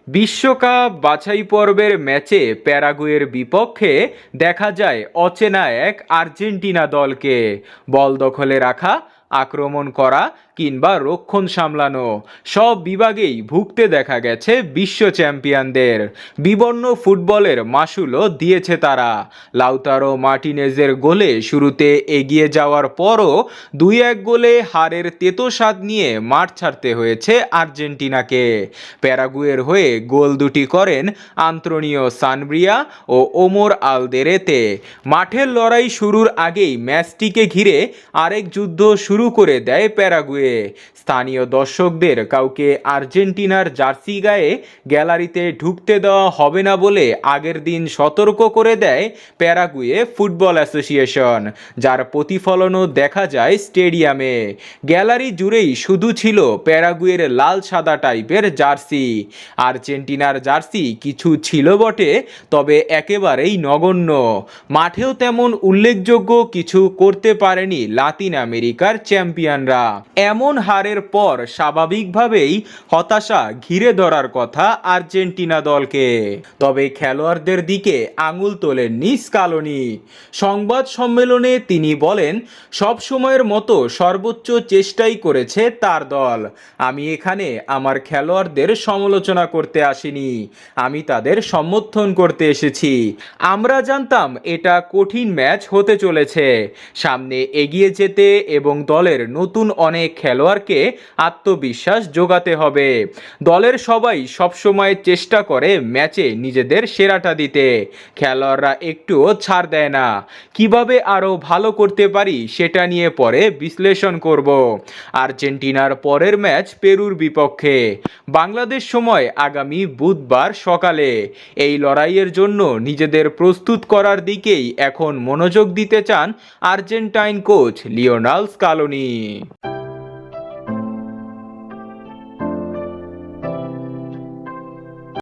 বিশ্বকাপ বাছাই পর্বের ম্যাচে প্যারাগুয়ের বিপক্ষে দেখা যায় অচেনা এক আর্জেন্টিনা দলকে বল দখলে রাখা, আক্রমণ করা কিংবা রক্ষণ সামলানো সব বিভাগেই ভুগতে দেখা গেছে বিশ্ব চ্যাম্পিয়নদের। বিবর্ণ ফুটবলের মাসুলও দিয়েছে তারা। লাউতারো মার্টিনেজের গোলে শুরুতে এগিয়ে যাওয়ার পরও 2-1 গোলে হারের তেতো স্বাদ নিয়ে মাঠ ছাড়তে হয়েছে আর্জেন্টিনাকে। প্যারাগুয়ের হয়ে গোল দুটি করেন আন্তোনিও সানব্রিয়া ও ওমর আলদেরেতে। মাঠের লড়াই শুরুর আগেই ম্যাচটিকে ঘিরে আরেক যুদ্ধ শুরু করে দেয় প্যারাগুয়ে। স্থানীয় দর্শকদের কাউকে আর্জেন্টিনার জার্সি গায়ে গ্যালারিতে ঢুকতে দেওয়া হবে না বলে আগের দিন সতর্ক করে দেয় প্যারাগুয়ে ফুটবল অ্যাসোসিয়েশন, যার প্রতিফলনও দেখা যায় স্টেডিয়ামে। গ্যালারি জুড়েই শুধু ছিল প্যারাগুয়ের লাল সাদা টাইপের জার্সি। আর্জেন্টিনার জার্সি কিছু ছিল বটে, তবে একেবারেই নগণ্য। মাঠেও তেমন উল্লেখযোগ্য কিছু করতে পারেনি লাতিন আমেরিকার চ্যাম্পিয়নরা। এমন হারের পর স্বাভাবিকভাবেই হতাশা ঘিরে ধরার কথা আর্জেন্টিনা দলকে। তবে খেলোয়াড়দের দিকে আঙুল তোলেননি স্কালোনি। সংবাদ সম্মেলনে তিনি বলেন, সব সময়ের মতো সর্বোচ্চ চেষ্টাই করেছে তার দল। আমি এখানে আমার খেলোয়াড়দের সমালোচনা করতে আসিনি, আমি তাদের সমর্থন করতে এসেছি। আমরা জানতাম এটা কঠিন ম্যাচ হতে চলেছে। সামনে এগিয়ে যেতে এবং দলের নতুন অনেক খেলোয়াড়কে আত্মবিশ্বাস যোগাতে হবে। দলের সবাই সবসময় চেষ্টা করে ম্যাচে নিজেদের সেরাটা দিতে। খেলোয়াড়রা একটুও ছাড় দেয় না। কিভাবে আরও ভালো করতে পারি সেটা নিয়ে পরে বিশ্লেষণ করব। আর্জেন্টিনার পরের ম্যাচ পেরুর বিপক্ষে, বাংলাদেশ সময় আগামী বুধবার সকালে। এই লড়াইয়ের জন্য নিজেদের প্রস্তুত করার দিকেই এখন মনোযোগ দিতে চান আর্জেন্টাইন কোচ লিওনেল স্কালোনি।